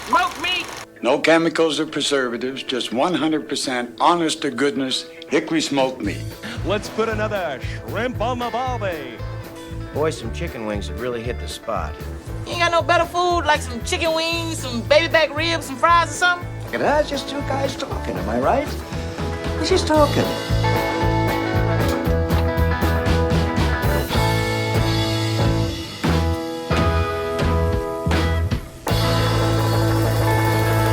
Smoke meat. No chemicals or preservatives, just 100% honest to goodness hickory smoked meat. Let's put another shrimp on the barbie. Boy, some chicken wings have really hit the spot. You ain't got no better food, like some chicken wings, some baby back ribs, some fries or something? And that's just two guys talking, am I right? We're just talking.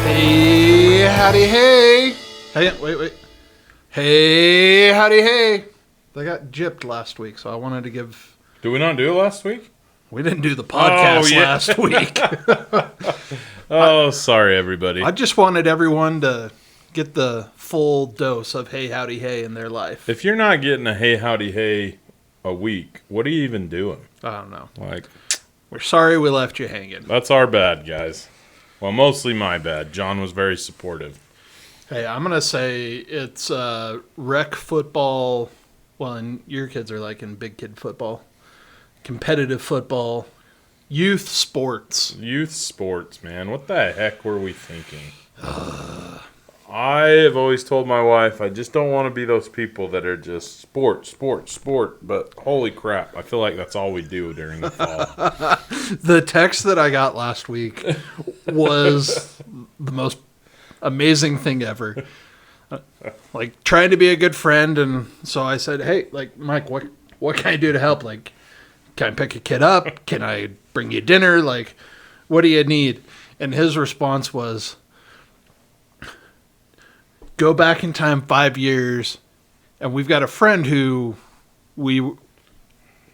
Hey, howdy, hey. Hey, wait. Hey, howdy, hey. They got gypped last week, so I wanted to give... Did we not do it last week? We didn't do the podcast last week. Sorry, everybody. I just wanted everyone to get the full dose of hey, howdy, hey in their life. If you're not getting a hey, howdy, hey a week, what are you even doing? I don't know. Like, we're sorry we left you hanging. That's our bad, guys. Well, mostly my bad. John was very supportive. Hey, I'm going to say it's rec football. Well, and your kids are like in big kid football. Competitive football. Youth sports. Youth sports, man. What the heck were we thinking? I have always told my wife I just don't want to be those people that are just sport. But holy crap, I feel like that's all we do during the fall. The text that I got last week was the most amazing thing ever. Like, trying to be a good friend, and so I said, hey, like, Mike, what can I do to help? Like, can I pick a kid up? Can I bring you dinner? Like, what do you need? And his response was, go back in time 5 years, and we've got a friend who we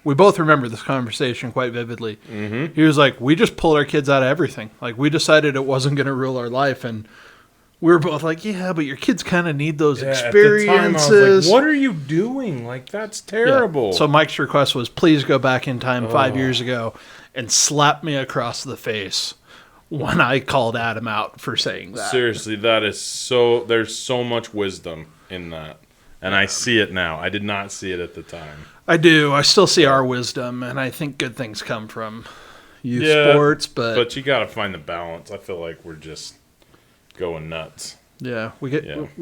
both remember this conversation quite vividly. Mm-hmm. He was like, we just pulled our kids out of everything. Like, we decided it wasn't going to rule our life, and we were both like, yeah, but your kids kind of need those experiences. At the time, I was like, what are you doing? Like, that's terrible. Yeah. So Mike's request was, please go back in time 5 years ago and slap me across the face when I called Adam out for saying that. Seriously, that is so... There's so much wisdom in that. And I see it now. I did not see it at the time. I do. I still see our wisdom, and I think good things come from youth sports. But you got to find the balance. I feel like we're just going nuts. Yeah, we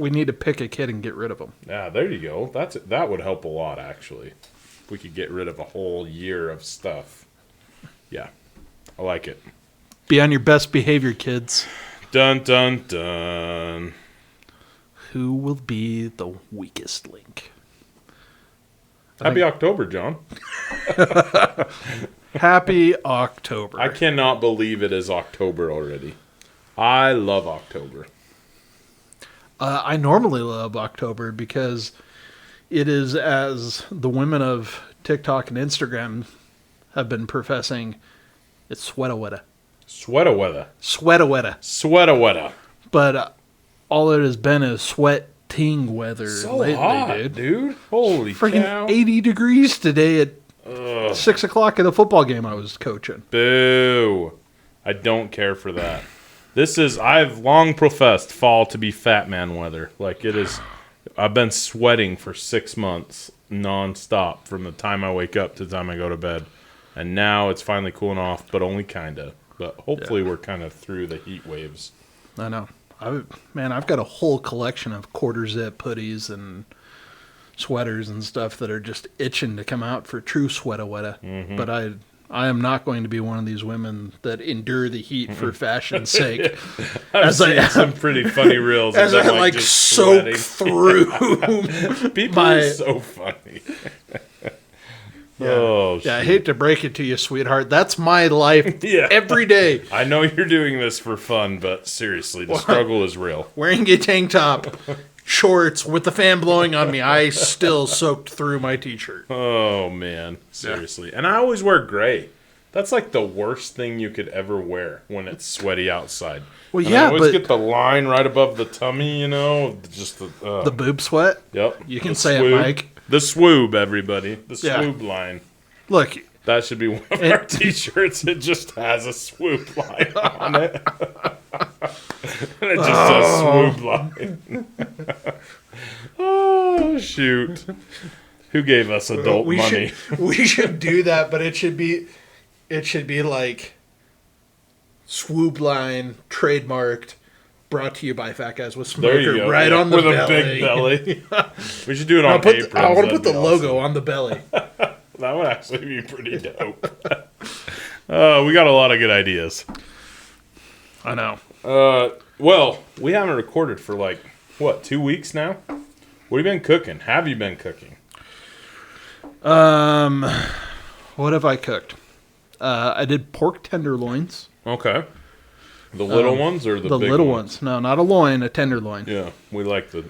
need to pick a kid and get rid of them. Yeah, there you go. That would help a lot, actually. If we could get rid of a whole year of stuff. Yeah, I like it. Be on your best behavior, kids. Dun, dun, dun. Who will be the weakest link? Happy October, John. Happy October. I cannot believe it is October already. I love October. I normally love October because it is, as the women of TikTok and Instagram have been professing, it's sweater weather. Sweater weather. Sweater weather. Sweater weather. But all it has been is sweating weather so lately, hot, dude. Holy freaking cow. 80 degrees today at 6 o'clock at the football game I was coaching. Boo. I don't care for that. I've long professed fall to be fat man weather. Like, it is, I've been sweating for 6 months nonstop from the time I wake up to the time I go to bed. And now it's finally cooling off, but only kind of. But hopefully we're kind of through the heat waves. I know. I've got a whole collection of quarter zip hoodies and sweaters and stuff that are just itching to come out for true sweater weather. Mm-hmm. But I am not going to be one of these women that endure the heat for fashion's sake. I've seen some pretty funny reels. As I like soak through. People are so funny. Yeah. Oh, yeah, I hate to break it to you, sweetheart. That's my life every day. I know you're doing this for fun, but seriously, the struggle is real. Wearing a tank top, shorts, with the fan blowing on me, I still soaked through my t-shirt. Oh, man. Seriously. Yeah. And I always wear gray. That's like the worst thing you could ever wear when it's sweaty outside. Well, and yeah, I always get the line right above the tummy, just the boob sweat? Yep. You can say it, Mike. The swoob, everybody. The swoob line. Look. That should be one of our t-shirts. It just has a swoop line on it. And it just says swoop line. Oh, shoot. Who gave us adult money? We should do that, but it should be like swoop line, trademarked, brought to you by Fat Guys with There you Smoker, go. right Yeah, on the with belly. a big belly. We should do it on aprons. I want to put That'd the be logo awesome. on the belly. That would actually be pretty dope. We got a lot of good ideas. I know. Well, we haven't recorded for 2 weeks now? What have you been cooking? Have you been cooking? What have I cooked? I did pork tenderloins. Okay. The little ones or the big little ones? No, not a loin, a tenderloin. Yeah, we like the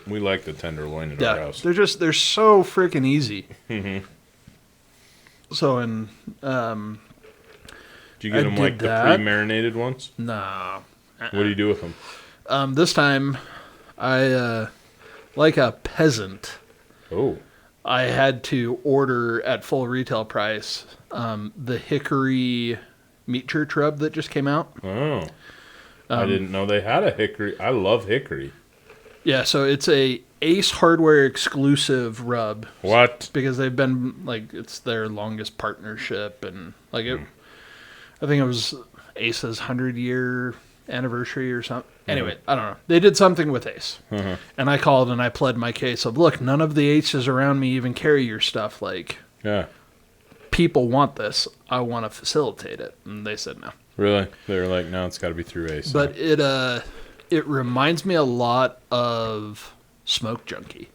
tenderloin at our Yeah, house. they're so freaking easy. Mm-hmm. So Did you get them did the that. pre-marinated ones? nah. What do you do with them? This time, I like a peasant. Oh, I had to order at full retail price the hickory meat church rub that just came out. oh. I didn't know they had a hickory. I love hickory. Yeah, so it's a Ace Hardware exclusive rub. What? Because they've been it's their longest partnership, and I think it was Ace's 100-year anniversary or something. Anyway, I don't know. They did something with Ace, and I called and I pled my case of, look, none of the Aces around me even carry your stuff. Yeah. People want this. I want to facilitate it, and they said no. Really? They were like, no, it's got to be through Ace. But it reminds me a lot of Smoke Junkie.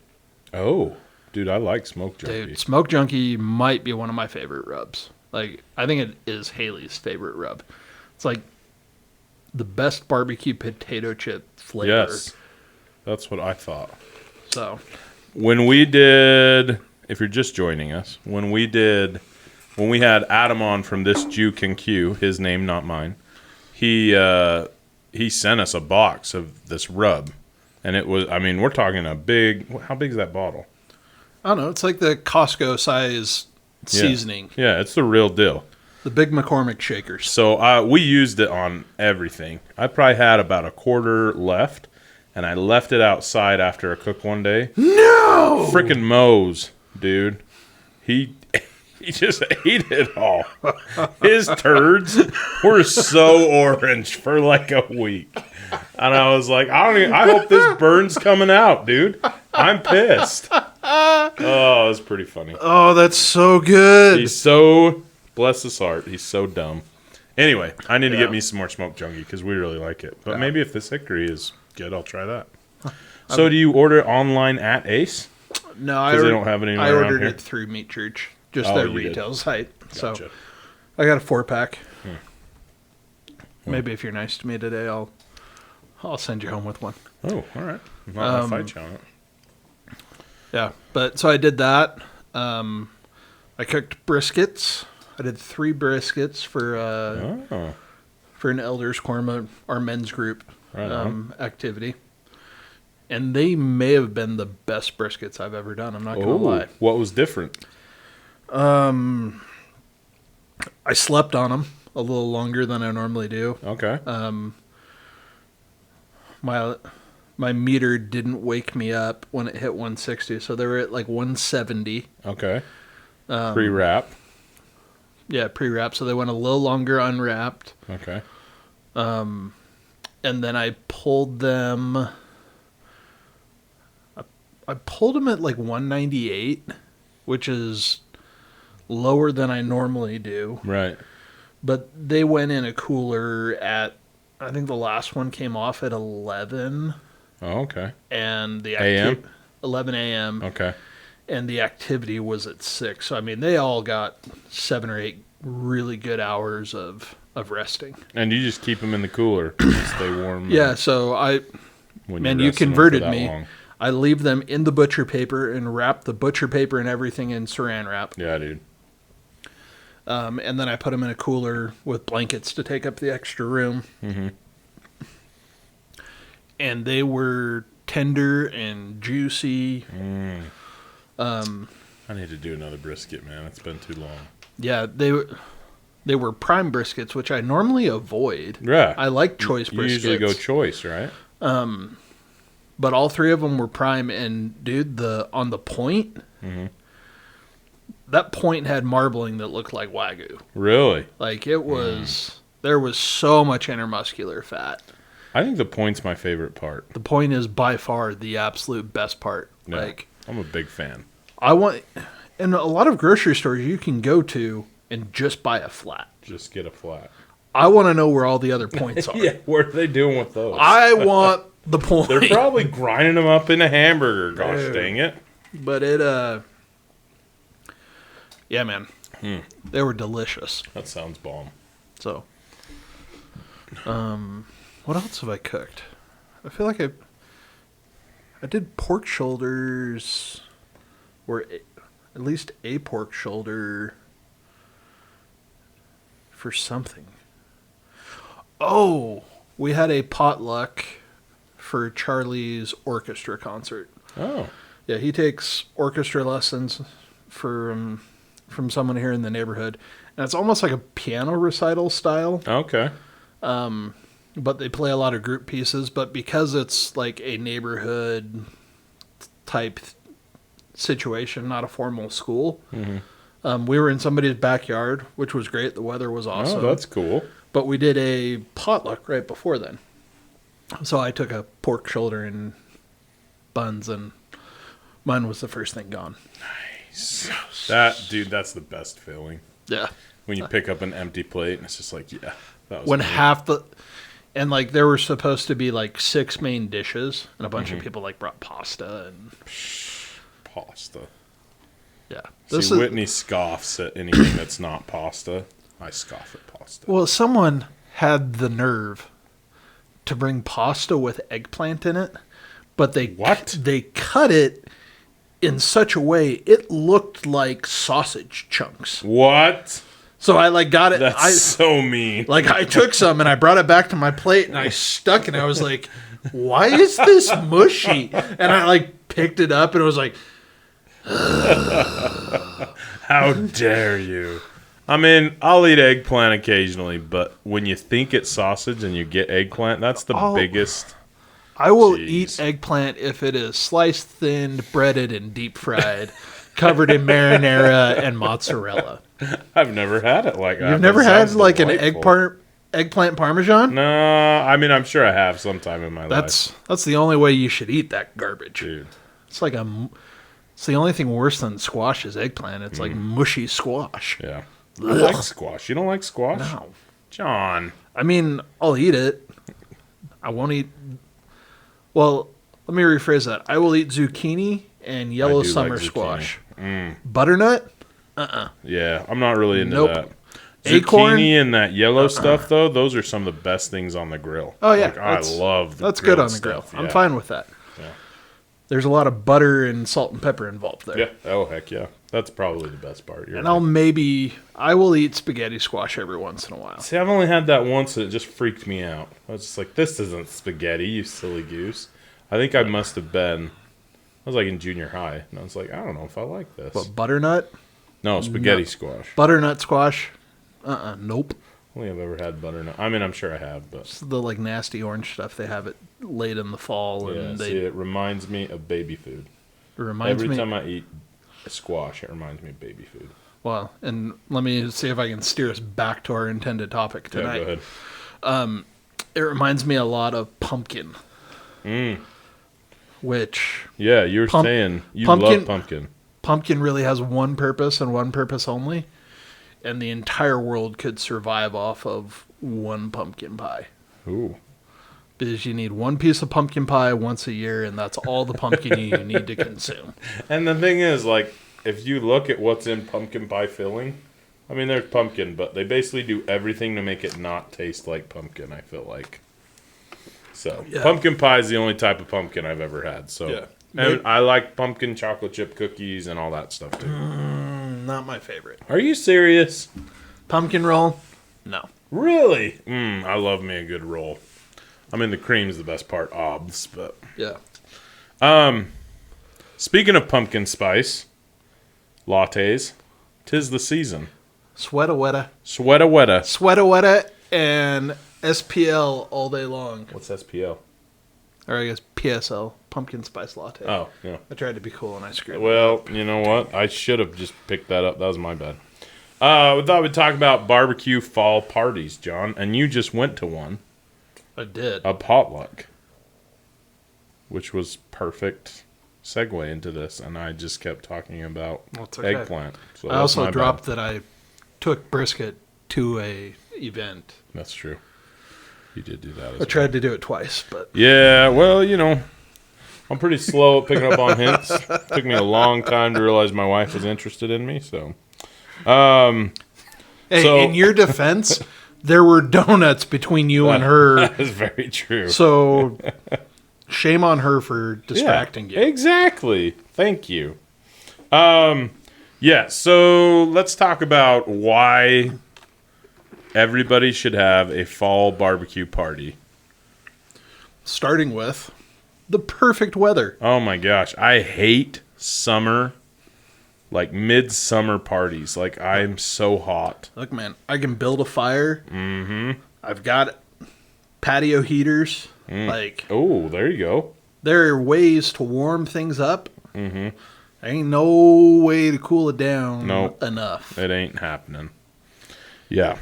Oh, dude, I like Smoke Junkie. Dude, Smoke Junkie might be one of my favorite rubs. I think it is Haley's favorite rub. It's the best barbecue potato chip flavor. Yes, that's what I thought. So When we did, if you're just joining us, when we had Adam on from This Juke and Q, his name, not mine, he sent us a box of this rub. And it was, we're talking how big is that bottle? I don't know. It's like the Costco size seasoning. Yeah, it's the real deal. The big McCormick shakers. So we used it on everything. I probably had about a quarter left, and I left it outside after I cooked one day. No! Frickin' Mose, dude. He just ate it all. His turds were so orange for a week. And I was like, I hope this burn's coming out, dude. I'm pissed. Oh, it was pretty funny. Oh, that's so good. He's so, bless his heart, he's so dumb. Anyway, I need to get me some more Smoke Junkie because we really like it. But maybe if this hickory is good, I'll try that. So do you order it online at Ace? No, Because they don't have it anywhere I around ordered here? it through Meat Church, just Oh, their you did. retail site. Gotcha. So I got a 4-pack. Maybe if you're nice to me today, I'll send you home with one. Oh, all right. I'm not going to fight you on it. Yeah, but so I did that. I cooked briskets. I did 3 briskets for an elders quorum, our men's group Right on. activity, and they may have been the best briskets I've ever done. I'm not gonna Oh, lie. what was different? I slept on them a little longer than I normally do. Okay. My meter didn't wake me up when it hit 160, so they were at 170. Okay. Pre-wrap. Yeah, pre-wrap, so they went a little longer unwrapped. Okay. And then I pulled them. I pulled them at 198, which is lower than I normally do. Right. But they went in a cooler at, I think the last one came off at 11. Oh, okay. And the AM? 11 a.m. Okay. And the activity was at 6. So, they all got 7 or 8 really good hours of resting. And you just keep them in the cooler to stay warm. Yeah, so When you resting them for converted that me. long. I leave them in the butcher paper and wrap the butcher paper and everything in saran wrap. Yeah, dude. And then I put them in a cooler with blankets to take up the extra room. Mm-hmm. And they were tender and juicy. I need to do another brisket, man. It's been too long. Yeah, they were prime briskets, which I normally avoid. Yeah. I like choice briskets. You usually go choice, right? But all 3 of them were prime, and dude, on the point, that point had marbling that looked like Wagyu. Really? It was There was so much intermuscular fat. I think the point's my favorite part. The point is by far the absolute best part. Yeah, Like, I'm a big fan. In a lot of grocery stores you can go to and just buy a flat. Just get a flat. I want to know where all the other points are. Yeah, what are they doing with those? I want the point. They're probably grinding them up in a hamburger. Gosh dang it. But yeah, man. They were delicious. That sounds bomb. So, what else have I cooked? I feel like I did pork shoulders, or at least a pork shoulder for something. Oh, we had a potluck for Charlie's orchestra concert. Oh. Yeah, he takes orchestra lessons from someone here in the neighborhood. And it's almost like a piano recital style. Okay. But they play a lot of group pieces. But because it's like a neighborhood type situation, not a formal school, we were in somebody's backyard, which was great. The weather was awesome. Oh, that's cool. But we did a potluck right before then. So I took a pork shoulder and buns, and mine was the first thing gone. Nice. That's the best feeling. Yeah. When you pick up an empty plate and it's just like, yeah, that was When great. and like there were supposed to be like 6 main dishes, and a bunch of people like brought pasta and Pasta. yeah. See, Whitney scoffs at anything that's not pasta. I scoff at pasta. Well, someone had the nerve to bring pasta with eggplant in it, but they cut it in such a way it looked like sausage chunks. What? So I like got it. That's so mean. Like I took some and I brought it back to my plate and I stuck it and I was like, why is this mushy? And I like picked it up and it was like, how dare you? I mean, I'll eat eggplant occasionally, but when you think it's sausage and you get eggplant, that's the biggest. I will Jeez. eat eggplant if it is sliced, thinned, breaded, and deep fried, covered in marinara and mozzarella. I've never had it like that. You've never had like an delightful. eggplant parmesan? No, I mean, I'm sure I have sometime in my life. That's the only way you should eat that garbage. Dude. It's like it's the only thing worse than squash is eggplant. It's like mushy squash. Yeah. I like squash. You don't like squash? No. John. I mean, I'll eat it. I won't eat. Well, let me rephrase that. I will eat zucchini and yellow do summer like squash. Butternut? Yeah, I'm not really into Nope. that. Acorn? Zucchini and that yellow stuff, though, those are some of the best things on the grill. Oh, yeah. Like, I love That's good on the stuff. grill. I'm Yeah. fine with that. Yeah. There's a lot of butter and salt and pepper involved there. Yeah. Oh, heck yeah. That's probably the best part. You're And right. I will eat spaghetti squash every once in a while. See, I've only had that once, and it just freaked me out. I was just like, this isn't spaghetti, you silly goose. I think I must have been, I was like in junior high, and I was like, I don't know if I like this. But butternut? No, spaghetti squash. Butternut squash? Nope. Only I've ever had butternut. I mean, I'm sure I have, but It's the like nasty orange stuff. They have it late in the fall, yeah. and See, it reminds me of baby food. it reminds Every me. time I eat a squash, it reminds me of baby food. Well, and let me see if I can steer us back to our intended topic tonight. Yeah, go ahead. It reminds me a lot of pumpkin. Which Yeah, you were saying you pumpkin- love pumpkin. pumpkin really has one purpose and one purpose only, and the entire world could survive off of one pumpkin pie. Ooh. Because you need one piece of pumpkin pie once a year, and that's all the pumpkin you need to consume. And the thing is, like, if you look at what's in pumpkin pie filling, I mean, there's pumpkin, but they basically do everything to make it not taste like pumpkin, I feel like. So, Yeah. pumpkin pie is the only type of pumpkin I've ever had. So, Yeah. and I like pumpkin chocolate chip cookies and all that stuff, too. Not my favorite. Are you serious? Pumpkin roll? No. Really? I love me a good roll. I mean, the cream's the best part, obs, but... Yeah. Speaking of pumpkin spice lattes, 'tis the season. Sweata wetta. Sweata wetta. Sweata wetta and SPL all day long. What's SPL? Or I guess PSL. Pumpkin spice latte. Oh, yeah. I tried to be cool and I screwed it. Well, you know what? I should have just picked that up. That was my bad. We thought we'd talk about barbecue fall parties, John, and you just went to one. I did. A potluck, which was perfect segue into this, and I just kept talking about It's okay. eggplant. So I also dropped that I took brisket to a event. That's true. You did do that. I tried to do it twice, but Yeah, well, I'm pretty slow at picking up on hints. Took me a long time to realize my wife was interested in me, so. hey, So- in your defense, there were donuts between you and her, That is very true. so shame on her for distracting you. Exactly. Thank you. So let's talk about why everybody should have a fall barbecue party. Starting with the perfect weather. Oh my gosh, I hate summer, like midsummer parties. Like I'm so hot. Look, man, I can build a fire. Mm-hmm. I've got patio heaters. Like, Oh, there you go. there are ways to warm things up. Mm-hmm. There ain't no way to cool it down enough. It ain't happening. Yeah,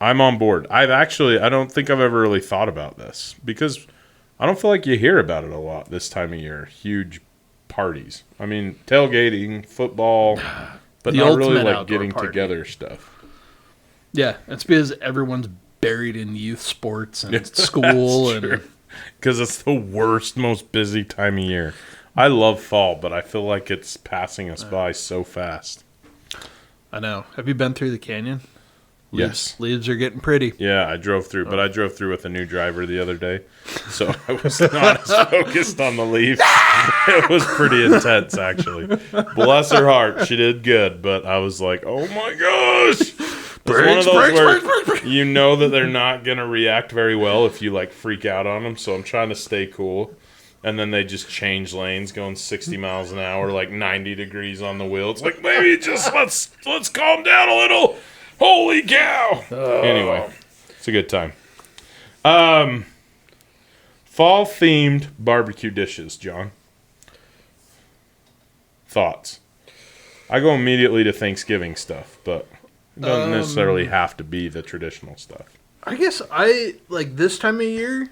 I'm on board. I don't think I've ever really thought about this because I don't feel like you hear about it a lot this time of year. Huge parties. I mean, tailgating, football, but The not really ultimate like outdoor getting party. together stuff. Yeah, it's because everyone's buried in youth sports and school and Because it's the worst, most busy time of year. I love fall, but I feel like it's passing us by so fast. I know. Have you been through the canyon? Yes. Leaves are getting pretty. Yeah, I drove through, but I drove through with a new driver the other day, so I was not as focused on the leaves. It was pretty intense, actually. Bless her heart, she did good, but I was like, oh my gosh! It's one of those where you know that they're not going to react very well if you like freak out on them, so I'm trying to stay cool. And then they just change lanes, going 60 miles an hour, like 90 degrees on the wheel. It's like, maybe just let's calm down a little. Holy cow! Anyway, it's a good time. Fall-themed barbecue dishes, John. Thoughts? I go immediately to Thanksgiving stuff, but it doesn't necessarily have to be the traditional stuff. I guess I like this time of year.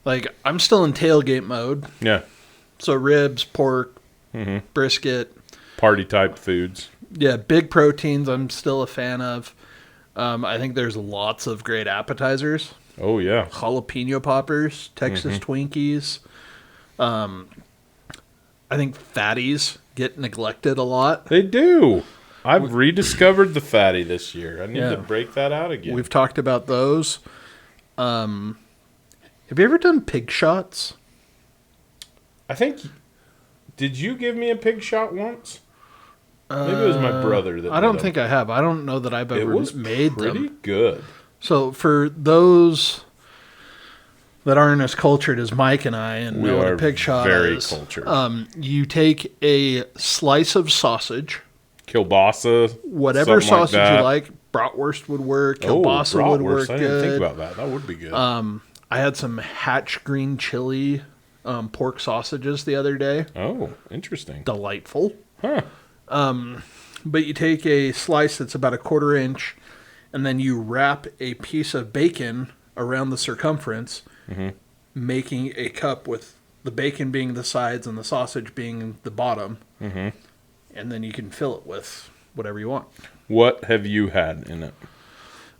Like, I'm still in tailgate mode. Yeah, So ribs, pork, brisket. party-type foods. Yeah, big proteins I'm still a fan of. I think there's lots of great appetizers. Oh, yeah. Jalapeno poppers, Texas Twinkies. I think fatties get neglected a lot. They do. I've rediscovered the fatty this year. I need Yeah. to break that out again. We've talked about those. Have you ever done pig shots? I think. Did you give me a pig shot once? Maybe it was my brother that I don't did think I have. I don't know that I've them. It ever was made pretty them. good. So for those that aren't as cultured as Mike and I and We know what are a pig shot very is, cultured. You take a slice of sausage, Kielbasa, whatever something sausage that. you like. Bratwurst would work. Oh, Kielbasa would work bratwurst. I didn't think good. about that. That would be good. I had some Hatch green chili pork sausages the other day. Oh, interesting. Delightful. Huh. But you take a slice that's about a 1/4 inch, and then you wrap a piece of bacon around the circumference, making a cup with the bacon being the sides and the sausage being the bottom. And then you can fill it with whatever you want. What have you had in it?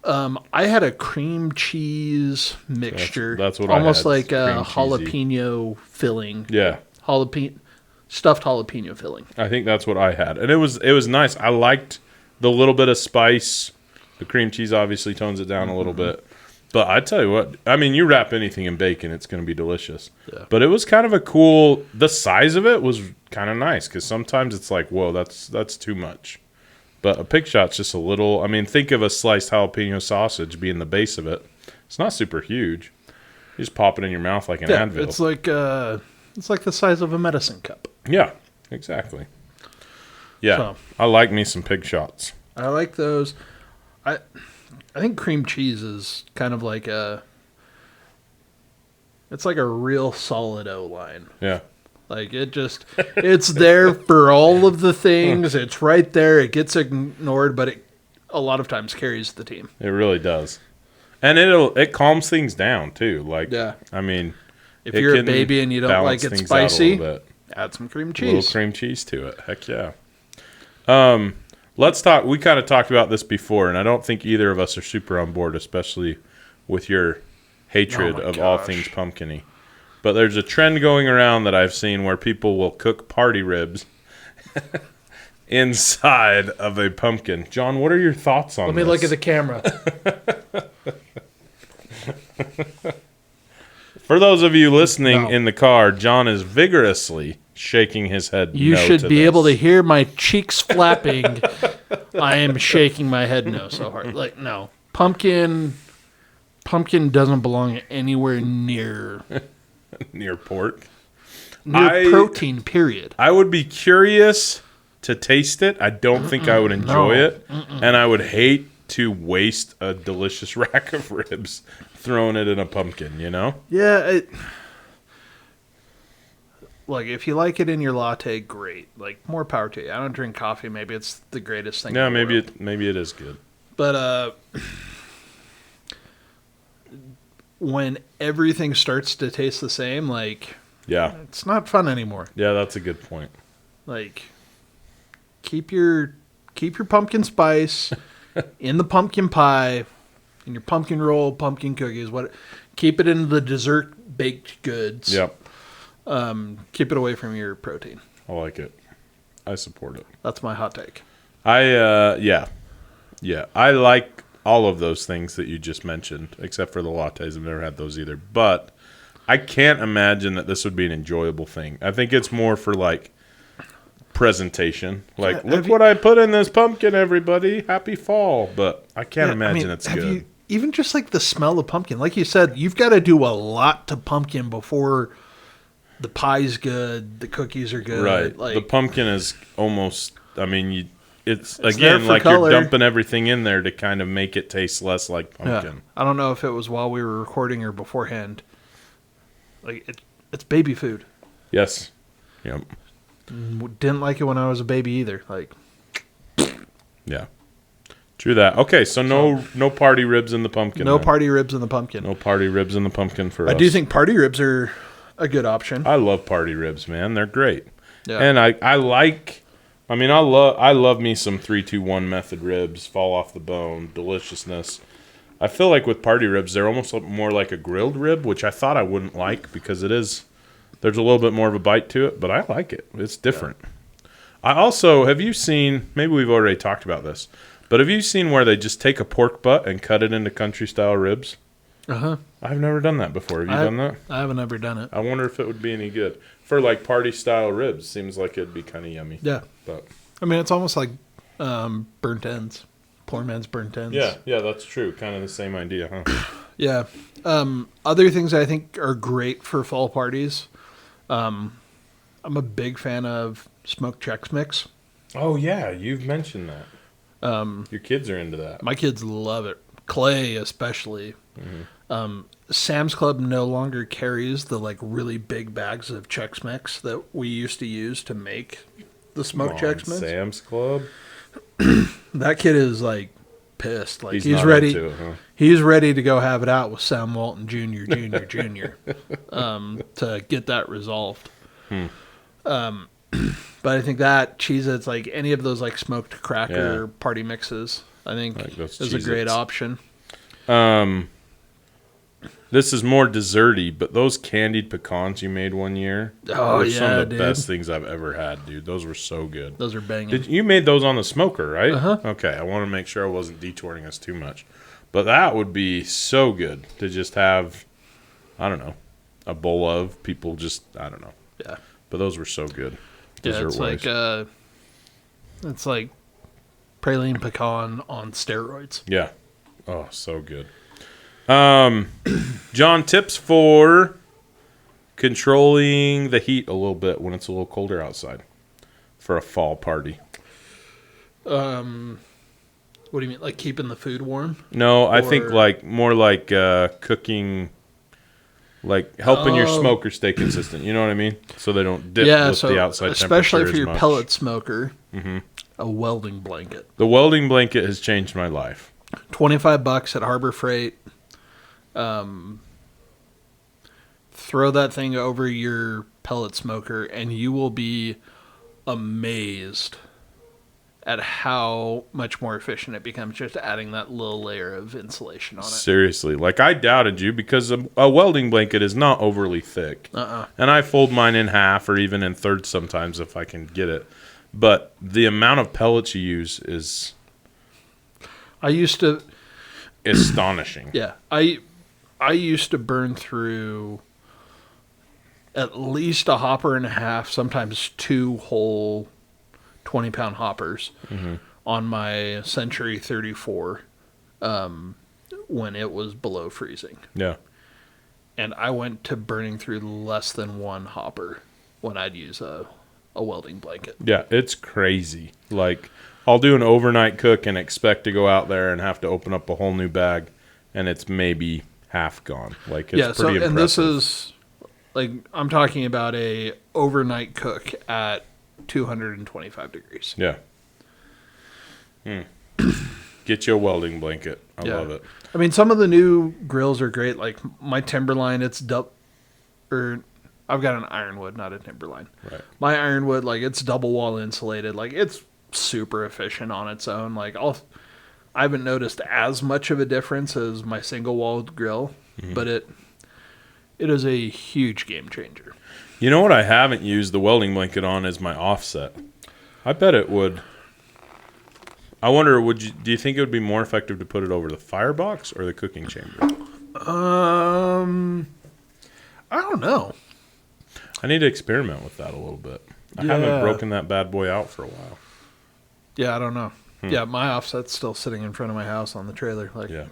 I had a cream cheese mixture. That's what I almost had, like a cream cheesy. jalapeno filling. Yeah. Stuffed jalapeno filling. I think that's what I had. And it was nice. I liked the little bit of spice. The cream cheese obviously tones it down a little bit. But I tell you what, I mean, you wrap anything in bacon, it's going to be delicious. Yeah. But it was kind of a cool, the size of it was kind of nice because sometimes it's like, whoa, that's too much. But a pig shot's just a little, I mean, think of a sliced jalapeno sausage being the base of it. It's not super huge. You just pop it in your mouth like an Advil. It's like the size of a medicine cup. Yeah, exactly. Yeah, So- I like me some pig shots. I like those. I think cream cheese is kind of like it's like a real solid O-line. Yeah. Like it's there for all of the things. It's right there. It gets ignored, but it a lot of times carries the team. It really does. And it calms things down too. Like, Yeah. I mean, If you're a baby and you don't like it spicy, add some cream cheese. A little cream cheese to it. Heck yeah. Let's talk. We kind of talked about this before, and I don't think either of us are super on board, especially with your hatred of all things pumpkin-y. But there's a trend going around that I've seen where people will cook party ribs inside of a pumpkin. John, what are your thoughts on this? Let me look at the camera. For those of you listening in the car, John is vigorously shaking his head. You no should to be this. able to hear my cheeks flapping. I am shaking my head no so hard. Like, no. Pumpkin doesn't belong anywhere near pork. protein, period. I would be curious to taste it. I don't think I would enjoy it. And I would hate to waste a delicious rack of ribs throwing it in a pumpkin, you know? Yeah. Like, if you like it in your latte, great. Like, more power to you. I don't drink coffee. Maybe it's the greatest thing. Yeah, in the world. maybe it is good. But when everything starts to taste the same, like, Yeah. it's not fun anymore. Yeah, that's a good point. Like, keep your pumpkin spice in the pumpkin pie, in your pumpkin roll, pumpkin cookies. Keep it in the dessert baked goods. Yep. Keep it away from your protein. I like it. I support it. That's my hot take. Yeah. I like all of those things that you just mentioned, except for the lattes. I've never had those either. But I can't imagine that this would be an enjoyable thing. I think it's more for, like, presentation. Like, look what I put in this pumpkin, everybody. Happy fall. But I can't imagine it's good. Even just, like, the smell of pumpkin. Like you said, you've got to do a lot to pumpkin before the pie's good, the cookies are good. Right. Like, the pumpkin is almost, I mean, it's again, like color. you're dumping everything in there to kind of make it taste less like pumpkin. Yeah. I don't know if it was while we were recording or beforehand. Like, it's baby food. Yes. Yep. Didn't like it when I was a baby either. Like, yeah. True that. Okay, so no party ribs in the pumpkin. No then. party ribs in the pumpkin. No party ribs in the pumpkin for us. I do think party ribs are a good option. I love party ribs, man. They're great. Yeah. And I love me some 3-2-1 method ribs, fall off the bone, deliciousness. I feel like with party ribs, they're almost more like a grilled rib, which I thought I wouldn't like because there's a little bit more of a bite to it, but I like it. It's different. Yeah. Have you seen, maybe we've already talked about this, but have you seen where they just take a pork butt and cut it into country style ribs? Uh-huh. I've never done that before. Have you done that? I haven't ever done it. I wonder if it would be any good. For like party style ribs, seems like it'd be kind of yummy. Yeah. But I mean, it's almost like burnt ends. Poor man's burnt ends. Yeah, that's true. Kind of the same idea, huh? Yeah. Other things I think are great for fall parties. I'm a big fan of smoked Chex Mix. Oh, yeah. You've mentioned that. Your kids are into that. My kids love it. Clay especially. Mm-hmm. Sam's Club no longer carries the like really big bags of Chex Mix that we used to use to make the smoked Chex Mix. Sam's Club? That kid is like pissed. Like he's not ready. into it, huh? He's ready to go have it out with Sam Walton Jr. To get that resolved. But I think that Cheez-Its, like any of those like smoked cracker party mixes, I think like is a great option. This is more desserty, but those candied pecans you made one year were some of the best things I've ever had, dude. Those were so good. Those are banging. You made those on the smoker, right? Uh-huh. Okay, I want to make sure I wasn't detouring us too much. But that would be so good to just have, I don't know, a bowl of people just, I don't know. Yeah. But those were so good. Yeah, it's like praline pecan on steroids. Yeah. Oh, so good. John, tips for controlling the heat a little bit when it's a little colder outside for a fall party. What do you mean, like keeping the food warm? No, I think like more like cooking, like helping your smoker stay consistent. You know what I mean? So they don't dip with the outside temperature especially for as your much. pellet smoker. Mm-hmm. a welding blanket. The welding blanket has changed my life. $25 at Harbor Freight. Throw that thing over your pellet smoker, and you will be amazed at how much more efficient it becomes just adding that little layer of insulation on it. Seriously. Like, I doubted you because a welding blanket is not overly thick. And I fold mine in half or even in thirds sometimes if I can get it. But the amount of pellets you use is I used to... astonishing. Yeah. I used to burn through at least a hopper and a half, sometimes 2 whole 20-pound hoppers on my Century 34 when it was below freezing. Yeah. And I went to burning through less than 1 hopper when I'd use a welding blanket. Yeah, it's crazy. Like, I'll do an overnight cook and expect to go out there and have to open up a whole new bag, and it's maybe half gone. Like, it's pretty impressive. And this is, like, I'm talking about a overnight cook at 225 degrees. Yeah. Get you a welding blanket. I love it. I mean, some of the new grills are great. Like my Timberline, I've got an Ironwood, not a Timberline. Right. My Ironwood, like, it's double wall insulated. Like, it's super efficient on its own. Like, I haven't noticed as much of a difference as my single walled grill, but it is a huge game changer. You know what I haven't used the welding blanket on is my offset. I bet it would. I wonder, do you think it would be more effective to put it over the firebox or the cooking chamber? I don't know. I need to experiment with that a little bit. I haven't broken that bad boy out for a while. Yeah, I don't know. Yeah, my offset's still sitting in front of my house on the trailer. Like, Yeah.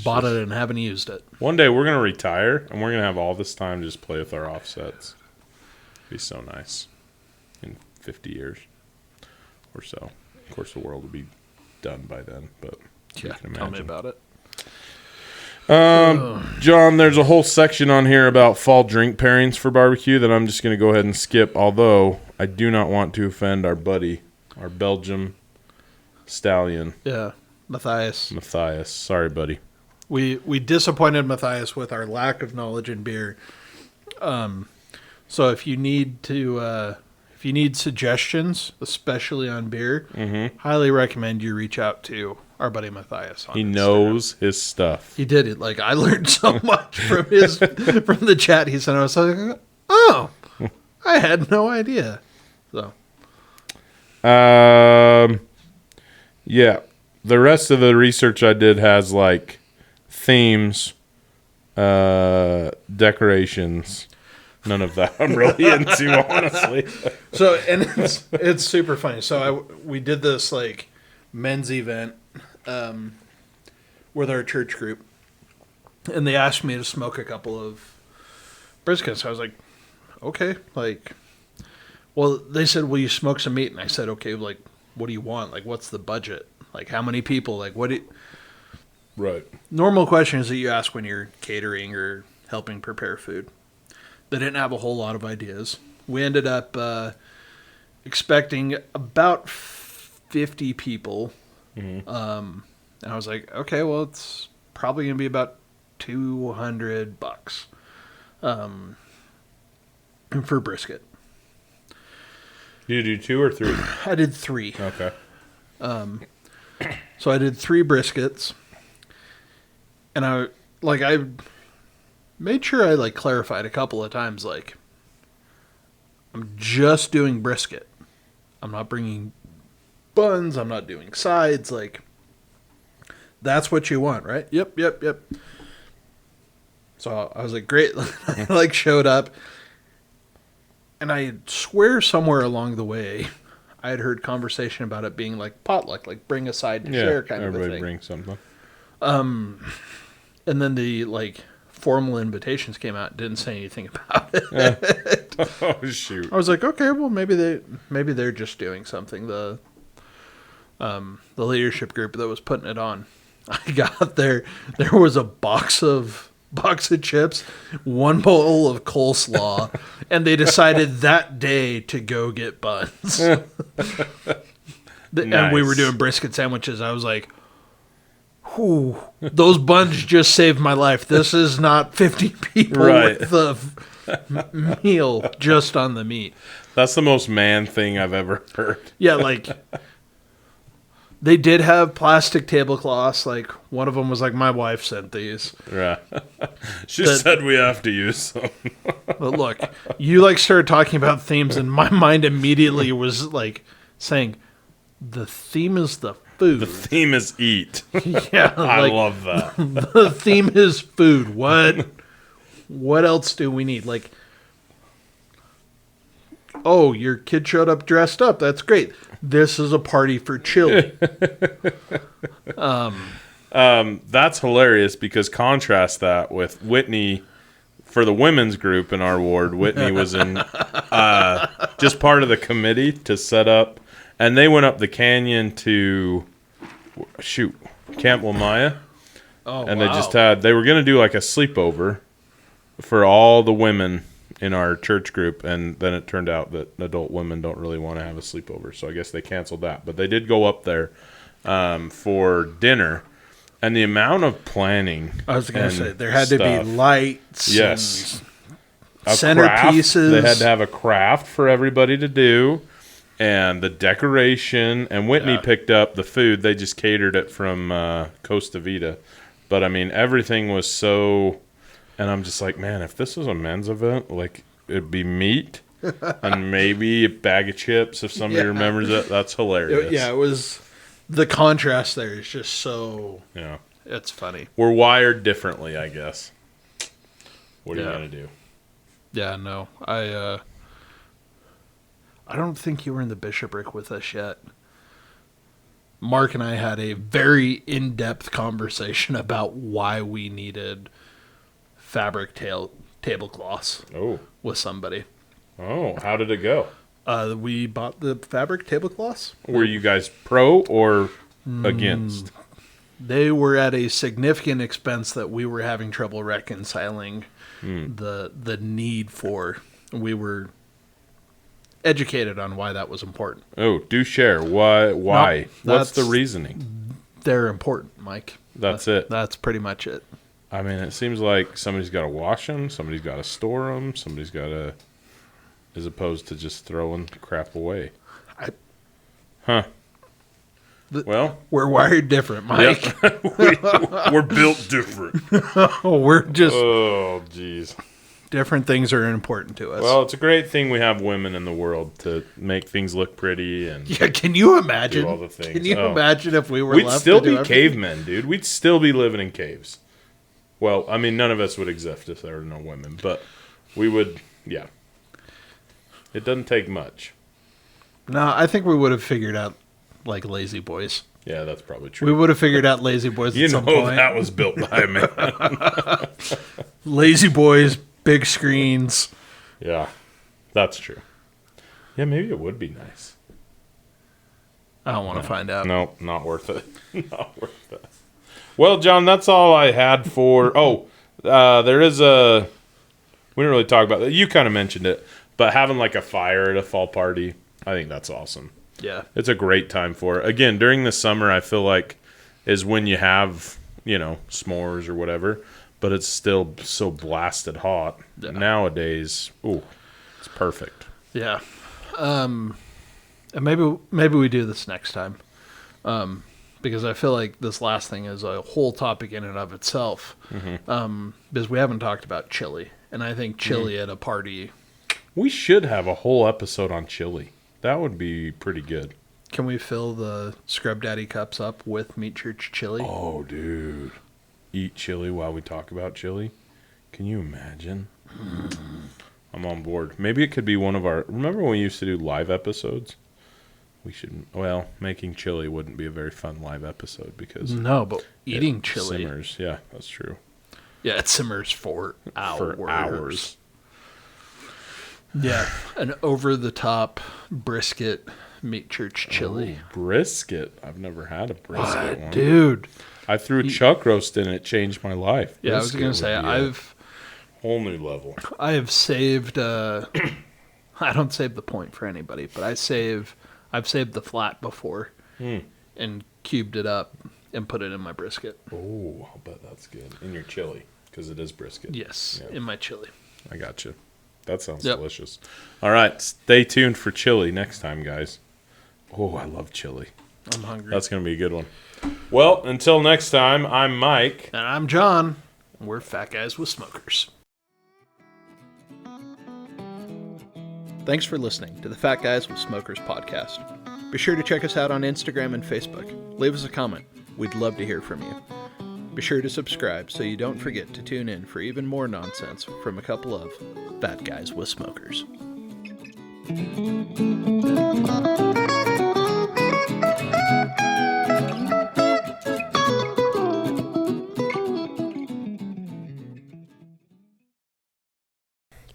bought it and haven't used it. One day we're going to retire, and we're going to have all this time to just play with our offsets. It'd be so nice in 50 years or so. Of course, the world will be done by then, but you can imagine. Tell me about it. John, there's a whole section on here about fall drink pairings for barbecue that I'm just going to go ahead and skip, although I do not want to offend our buddy, our Belgium stallion. Yeah, Matthias. Sorry, buddy. We disappointed Matthias with our lack of knowledge in beer. So if you need suggestions, especially on beer, highly recommend you reach out to our buddy Matthias. He knows his stuff. He did it. Like, I learned so much from the chat he sent. I was like, oh, I had no idea. So, yeah, the rest of the research I did has like themes, decorations. None of that I'm really into, honestly. So, and it's super funny. So we did this like men's event with our church group, and they asked me to smoke a couple of briskets. So I was like, okay. Like, well, they said, will you smoke some meat? And I said, okay. Like, what do you want? Like, what's the budget? Like, how many people? Like, what do you... Right. Normal questions that you ask when you're catering or helping prepare food. They didn't have a whole lot of ideas. We ended up expecting about 50 people. And I was like, okay, well, it's probably going to be about $200 for brisket. Did you do 2 or 3? I did 3. Okay. So I did 3 briskets. And I made sure I clarified a couple of times, I'm just doing brisket. I'm not bringing buns. I'm not doing sides. That's what you want, right? Yep. So I was like, great. I showed up, and I swear somewhere along the way, I had heard conversation about it being potluck, bring a side to share kind of a thing. Everybody bring something. And then the formal invitations came out. Didn't say anything about it. Oh shoot! I was like, okay, well maybe they're just doing something. The leadership group that was putting it on. I got there. There was a box of chips, 1 bowl of coleslaw, and they decided that day to go get buns. And we were doing brisket sandwiches. I was like, whew, those buns just saved my life. This is not 50 people worth of meal just on the meat. That's the most man thing I've ever heard. Yeah, like, they did have plastic tablecloths. Like, one of them was like, my wife sent these. Right. She said we have to use them. But look, you, like, started talking about themes, and my mind immediately was, like, saying, the theme is the food. The theme is eat. Yeah, I like, love that. the theme is food. What else do we need? Like, oh, your kid showed up dressed up. That's great. This is a party for chili. That's hilarious because contrast that with Whitney for the women's group in our ward. Whitney was in just part of the committee to set up, and they went up the canyon to Camp Wamaya. Oh, And wow. they were going to do like a sleepover for all the women in our church group, and then it turned out that adult women don't really want to have a sleepover, so I guess they canceled that. But they did go up there for dinner, and the amount of planning. I was going to say, there had to be lights. Yes. And centerpieces. They had to have a craft for everybody to do, and the decoration. And Whitney picked up the food. They just catered it from Costa Vida. But, I mean, everything was so... And I'm just like, man, if this was a men's event, like, it'd be meat and maybe a bag of chips if somebody remembers it. That's hilarious. It was... The contrast there is just so... Yeah. It's funny. We're wired differently, I guess. What are you going to do? Yeah, no. I don't think you were in the bishopric with us yet. Mark and I had a very in-depth conversation about why we needed fabric tablecloths with somebody. Oh, how did it go? We bought the fabric tablecloths. Were you guys pro or against? They were at a significant expense that we were having trouble reconciling the need for. We were educated on why that was important. Oh, do share. Why? No, What's the reasoning? They're important, Mike. That's it. That's pretty much it. I mean, it seems like somebody's got to wash them, somebody's got to store them, somebody's got to, as opposed to just throwing crap away. Well, we're wired different, Mike. Yep. We're built different. We're just Oh, jeez. different things are important to us. Well, it's a great thing we have women in the world to make things look pretty and yeah, can you imagine? do all the things. Can you imagine if we were We'd left still to do be everything? cavemen, dude. We'd still be living in caves. Well, I mean, none of us would exist if there were no women, but we would, yeah. It doesn't take much. No, I think we would have figured out, like, Lazy Boys. Yeah, that's probably true. We would have figured out Lazy Boys You at some know point. that was built by a man. Lazy Boys, big screens. Yeah, that's true. Yeah, maybe it would be nice. I don't want to find out. No, not worth it. Not worth it. Well, John, that's all I had for... there is a... We didn't really talk about that. You kind of mentioned it, but having like a fire at a fall party, I think that's awesome. Yeah. It's a great time for it. Again, during the summer, I feel like is when you have, s'mores or whatever, but it's still so blasted hot. Yeah. Nowadays, it's perfect. Yeah. And maybe we do this next time. Because I feel like this last thing is a whole topic in and of itself. Mm-hmm. Because we haven't talked about chili. And I think chili at a party... We should have a whole episode on chili. That would be pretty good. Can we fill the Scrub Daddy cups up with Meat Church chili? Oh, dude. Eat chili while we talk about chili? Can you imagine? I'm on board. Maybe it could be one of our... Remember when we used to do live episodes? We should... Well, making chili wouldn't be a very fun live episode because... No, but eating chili... Simmers. Yeah, that's true. Yeah, it simmers for hours. For hours. Yeah, an over-the-top brisket Meat Church chili. Oh, brisket. I've never had a brisket one. Dude. I threw chuck roast in. It changed my life. Yeah, I was going to say, whole new level. I have saved... I don't save the point for anybody, but I've saved the flat before and cubed it up and put it in my brisket. Oh, I'll bet that's good. In your chili, because it is brisket. Yes, Yeah. in my chili. I got you. That sounds Yep. delicious. All right, stay tuned for chili next time, guys. Oh, I love chili. I'm hungry. That's going to be a good one. Well, until next time, I'm Mike. And I'm John. And we're Fat Guys with Smokers. Thanks for listening to the Fat Guys with Smokers podcast. Be sure to check us out on Instagram and Facebook. Leave us a comment. We'd love to hear from you. Be sure to subscribe so you don't forget to tune in for even more nonsense from a couple of Fat Guys with Smokers.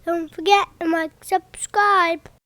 Don't forget to like, subscribe.